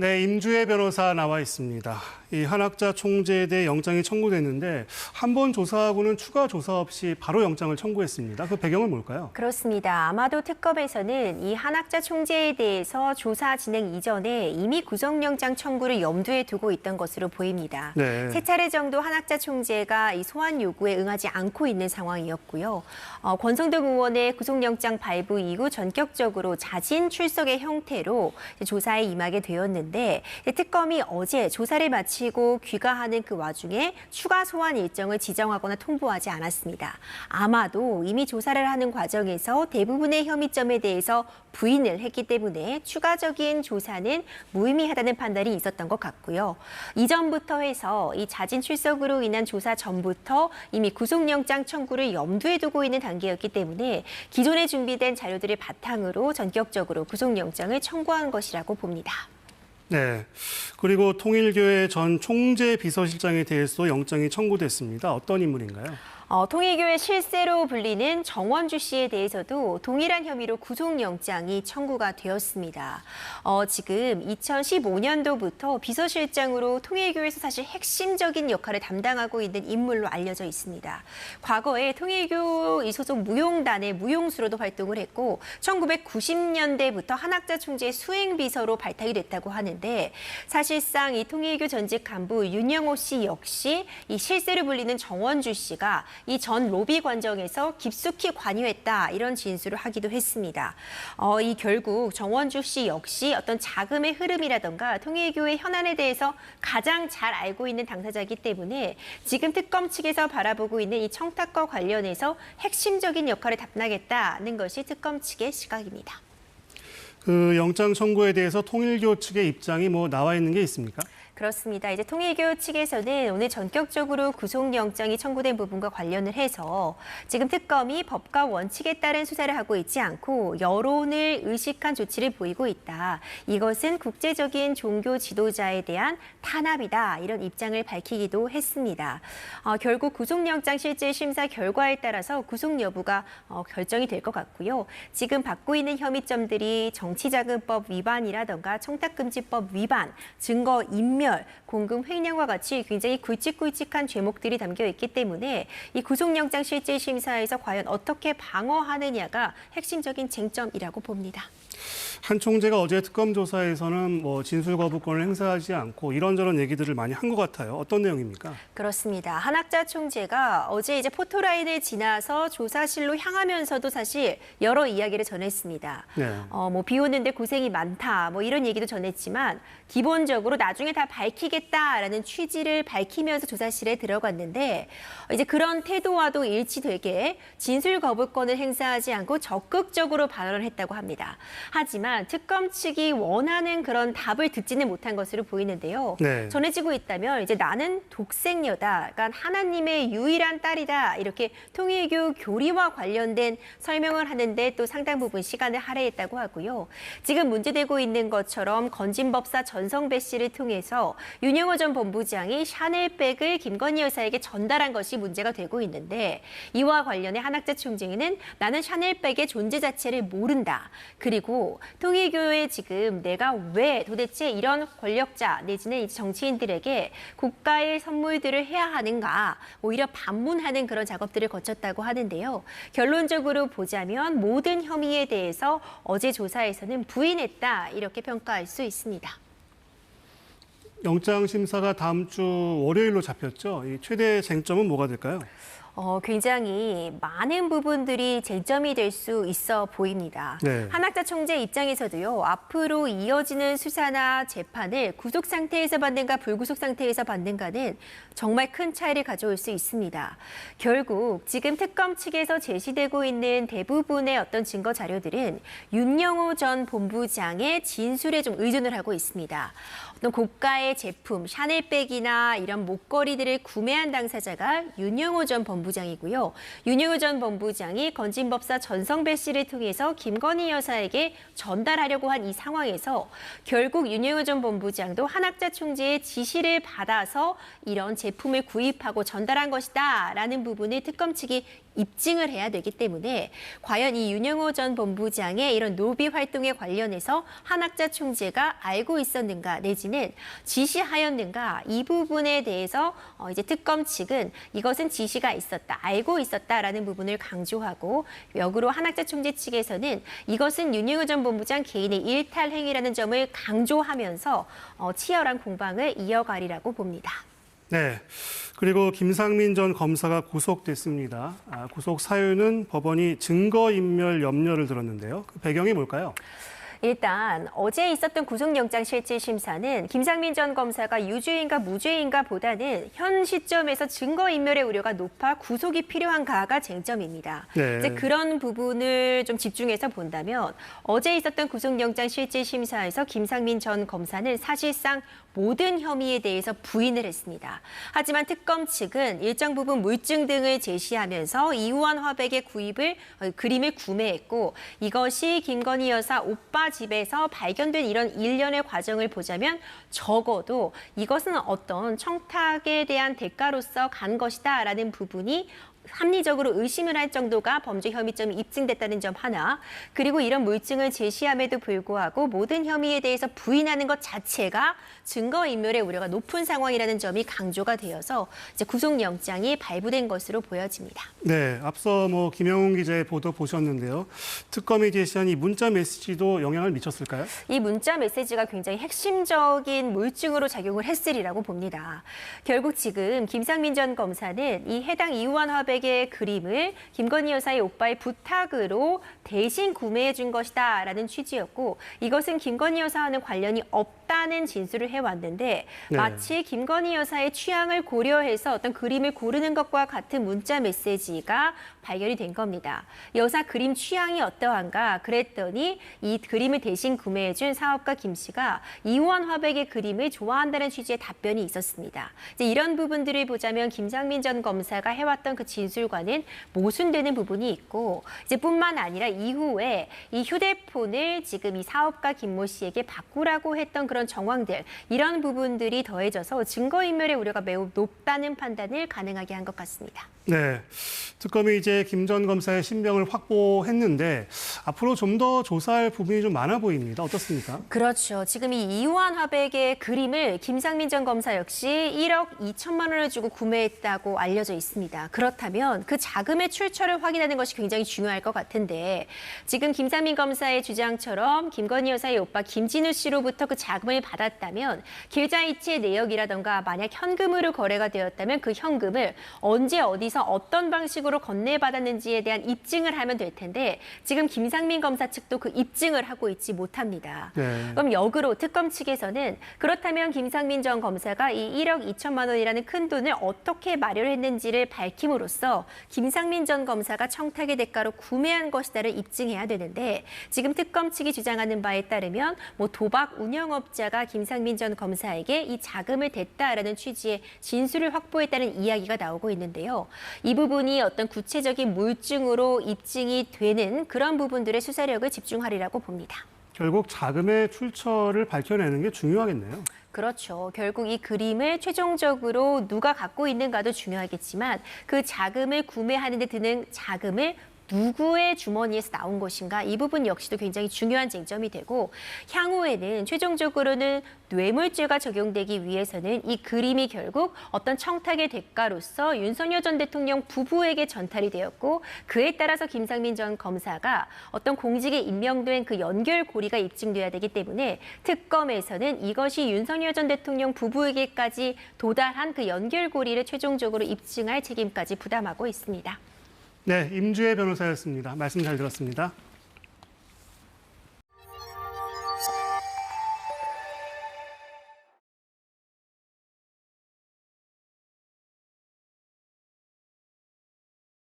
네, 임주혜 변호사 나와 있습니다. 이 한학자 총재에 대해 영장이 청구됐는데 한 번 조사하고는 추가 조사 없이 바로 영장을 청구했습니다. 그 배경은 뭘까요? 그렇습니다. 아마도 특검에서는 이 한학자 총재에 대해서 조사 진행 이전에 이미 구속영장 청구를 염두에 두고 있던 것으로 보입니다. 네. 세 차례 정도 한학자 총재가 이 소환 요구에 응하지 않고 있는 상황이었고요. 권성동 의원의 구속영장 발부 이후 전격적으로 자진 출석의 형태로 조사에 임하게 되었는데 특검이 어제 조사를 마치고 귀가하는 그 와중에 추가 소환 일정을 지정하거나 통보하지 않았습니다. 아마도 이미 조사를 하는 과정에서 대부분의 혐의점에 대해서 부인을 했기 때문에 추가적인 조사는 무의미하다는 판단이 있었던 것 같고요. 이전부터 해서 이 자진 출석으로 인한 조사 전부터 이미 구속영장 청구를 염두에 두고 있는 단계였기 때문에 기존에 준비된 자료들을 바탕으로 전격적으로 구속영장을 청구한 것이라고 봅니다. 네. 그리고 통일교회 전 총재 비서실장에 대해서도 영장이 청구됐습니다. 어떤 인물인가요? 통일교회 실세로 불리는 정원주 씨에 대해서도 동일한 혐의로 구속영장이 청구가 되었습니다. 지금 2015년도부터 비서실장으로 통일교회에서 사실 핵심적인 역할을 담당하고 있는 인물로 알려져 있습니다. 과거에 통일교 소속 무용단의 무용수로도 활동을 했고 1990년대부터 한학자 총재의 수행비서로 발탁이 됐다고 하는데 사실상 이 통일교 전직 간부 윤영호 씨 역시 이 실세로 불리는 정원주 씨가 이 전 로비 과정에서 깊숙이 관여했다 이런 진술을 하기도 했습니다. 이 결국 정원주 씨 역시 어떤 자금의 흐름이라던가 통일교의 현안에 대해서 가장 잘 알고 있는 당사자이기 때문에 지금 특검 측에서 바라보고 있는 이 청탁과 관련해서 핵심적인 역할을 담당했다는 것이 특검 측의 시각입니다. 그 영장 청구에 대해서 통일교 측의 입장이 나와 있는 게 있습니까? 그렇습니다. 이제 통일교 측에서는 오늘 전격적으로 구속영장이 청구된 부분과 관련을 해서 지금 특검이 법과 원칙에 따른 수사를 하고 있지 않고 여론을 의식한 조치를 보이고 있다. 이것은 국제적인 종교 지도자에 대한 탄압이다. 이런 입장을 밝히기도 했습니다. 결국 구속영장 실질 심사 결과에 따라서 구속 여부가 결정이 될 것 같고요. 지금 받고 있는 혐의점들이 정치자금법 위반이라던가 청탁금지법 위반, 증거인멸, 공금 횡령과 같이 굉장히 굵직굵직한 죄목들이 담겨 있기 때문에 이 구속영장 실질 심사에서 과연 어떻게 방어하느냐가 핵심적인 쟁점이라고 봅니다. 한 총재가 어제 특검 조사에서는 진술 거부권을 행사하지 않고 이런저런 얘기들을 많이 한 것 같아요. 어떤 내용입니까? 그렇습니다. 한학자 총재가 어제 이제 포토라인을 지나서 조사실로 향하면서도 사실 여러 이야기를 전했습니다. 네. 비 오는데 고생이 많다, 이런 얘기도 전했지만 기본적으로 나중에 다 밝히겠다라는 취지를 밝히면서 조사실에 들어갔는데 이제 그런 태도와도 일치되게 진술 거부권을 행사하지 않고 적극적으로 발언을 했다고 합니다. 하지만 특검 측이 원하는 그런 답을 듣지는 못한 것으로 보이는데요. 네. 전해지고 있다면 이제 나는 독생녀다, 그러니까 하나님의 유일한 딸이다 이렇게 통일교 교리와 관련된 설명을 하는데 또 상당 부분 시간을 할애했다고 하고요. 지금 문제되고 있는 것처럼 건진법사 전성배 씨를 통해서 윤영호 전 본부장이 샤넬백을 김건희 여사에게 전달한 것이 문제가 되고 있는데 이와 관련해 한학자 총재는 나는 샤넬백의 존재 자체를 모른다. 그리고 통일교에 지금 내가 왜 도대체 이런 권력자 내지는 정치인들에게 국가의 선물들을 해야 하는가 오히려 반문하는 그런 작업들을 거쳤다고 하는데요. 결론적으로 보자면 모든 혐의에 대해서 어제 조사에서는 부인했다 이렇게 평가할 수 있습니다. 영장 심사가 다음 주 월요일로 잡혔죠. 이 최대 쟁점은 뭐가 될까요? 굉장히 많은 부분들이 쟁점이 될 수 있어 보입니다. 네. 한학자 총재 입장에서도요. 앞으로 이어지는 수사나 재판을 구속 상태에서 받는가 불구속 상태에서 받는가는 정말 큰 차이를 가져올 수 있습니다. 결국 지금 특검 측에서 제시되고 있는 대부분의 어떤 증거 자료들은 윤영호 전 본부장의 진술에 좀 의존을 하고 있습니다. 어떤 고가의 제품, 샤넬백이나 이런 목걸이들을 구매한 당사자가 윤영호 전 본부장이고요. 윤영호 전 본부장이 건진법사 전성배 씨를 통해서 김건희 여사에게 전달하려고 한 이 상황에서 결국 윤영호 전 본부장도 한학자 총재의 지시를 받아서 이런 제품을 구입하고 전달한 것이다라는 부분을 특검 측이 입증을 해야 되기 때문에 과연 이 윤영호 전 본부장의 이런 로비 활동에 관련해서 한학자 총재가 알고 있었는가 내지는 지시하였는가 이 부분에 대해서 이제 특검 측은 이것은 지시가 있었다, 알고 있었다라는 부분을 강조하고 역으로 한학자 총재 측에서는 이것은 윤영호 전 본부장 개인의 일탈 행위라는 점을 강조하면서 치열한 공방을 이어가리라고 봅니다. 네. 그리고 김상민 전 검사가 구속됐습니다. 구속 사유는 법원이 증거인멸 염려를 들었는데요. 그 배경이 뭘까요? 일단 어제 있었던 구속영장 실질심사는 김상민 전 검사가 유죄인가 무죄인가 보다는 현 시점에서 증거인멸의 우려가 높아 구속이 필요한가가 쟁점입니다. 네. 이제 그런 부분을 좀 집중해서 본다면 어제 있었던 구속영장 실질심사에서 김상민 전 검사는 사실상 모든 혐의에 대해서 부인을 했습니다. 하지만 특검 측은 일정 부분 물증 등을 제시하면서 이우환 화백의 그림을 구매했고 이것이 김건희 여사 오빠 집에서 발견된 이런 일련의 과정을 보자면 적어도 이것은 어떤 청탁에 대한 대가로서 간 것이다라는 부분이 합리적으로 의심을 할 정도가 범죄 혐의점이 입증됐다는 점 하나, 그리고 이런 물증을 제시함에도 불구하고 모든 혐의에 대해서 부인하는 것 자체가 증거인멸의 우려가 높은 상황이라는 점이 강조가 되어서 이제 구속영장이 발부된 것으로 보여집니다. 네, 앞서 김영훈 기자의 보도 보셨는데요. 특검이 제시한 이 문자 메시지도 영향을 미쳤을까요? 이 문자 메시지가 굉장히 핵심적인 물증으로 작용을 했으리라고 봅니다. 결국 지금 김상민 전 검사는 이 해당 이우환 화백의 그림을 김건희 여사의 오빠의 부탁으로 대신 구매해 준 것이다라는 취지였고 이것은 김건희 여사와는 관련이 없다는 진술을 해왔는데 네. 마치 김건희 여사의 취향을 고려해서 어떤 그림을 고르는 것과 같은 문자 메시지가 발견이 된 겁니다. 여사 그림 취향이 어떠한가 그랬더니 이 그림을 대신 구매해준 사업가 김 씨가 이우환 화백의 그림을 좋아한다는 취지의 답변이 있었습니다. 이제 이런 부분들을 보자면 김상민 전 검사가 해왔던 그 진술과는 모순되는 부분이 있고 이제 뿐만 아니라 이후에 이 휴대폰을 지금 이 사업가 김모 씨에게 바꾸라고 했던 그런 정황들 이런 부분들이 더해져서 증거인멸의 우려가 매우 높다는 판단을 가능하게 한 것 같습니다. 네, 특검이 이제 김 전 검사의 신병을 확보했는데 앞으로 좀 더 조사할 부분이 좀 많아 보입니다. 어떻습니까? 그렇죠. 지금 이 이우환 화백의 그림을 김상민 전 검사 역시 1억 2천만 원을 주고 구매했다고 알려져 있습니다. 그렇다면 그 자금의 출처를 확인하는 것이 굉장히 중요할 것 같은데 지금 김상민 검사의 주장처럼 김건희 여사의 오빠 김진우 씨로부터 그 자금을 받았다면 계좌이체 내역이라던가 만약 현금으로 거래가 되었다면 그 현금을 언제 어디서 어떤 방식으로 건네받았는지에 대한 입증을 하면 될 텐데 지금 김상민 검사 측도 그 입증을 하고 있지 못합니다. 네. 그럼 역으로 특검 측에서는 그렇다면 김상민 전 검사가 이 1억 2천만 원이라는 큰 돈을 어떻게 마련했는지를 밝힘으로써 김상민 전 검사가 청탁의 대가로 구매한 것이다를 입증해야 되는데 지금 특검 측이 주장하는 바에 따르면 도박 운영업자가 김상민 전 검사에게 이 자금을 댔다라는 취지의 진술을 확보했다는 이야기가 나오고 있는데요. 이 부분이 어떤 구체적인 물증으로 입증이 되는 그런 부분들의 수사력을 집중하리라고 봅니다. 결국 자금의 출처를 밝혀내는 게 중요하겠네요. 그렇죠. 결국 이 그림을 최종적으로 누가 갖고 있는가도 중요하겠지만 그 자금을 구매하는 데 드는 자금을 누구의 주머니에서 나온 것인가 이 부분 역시도 굉장히 중요한 쟁점이 되고 향후에는 최종적으로는 뇌물죄가 적용되기 위해서는 이 그림이 결국 어떤 청탁의 대가로서 윤석열 전 대통령 부부에게 전달이 되었고 그에 따라서 김상민 전 검사가 어떤 공직에 임명된 그 연결고리가 입증돼야 되기 때문에 특검에서는 이것이 윤석열 전 대통령 부부에게까지 도달한 그 연결고리를 최종적으로 입증할 책임까지 부담하고 있습니다. 네, 임주혜 변호사였습니다. 말씀 잘 들었습니다.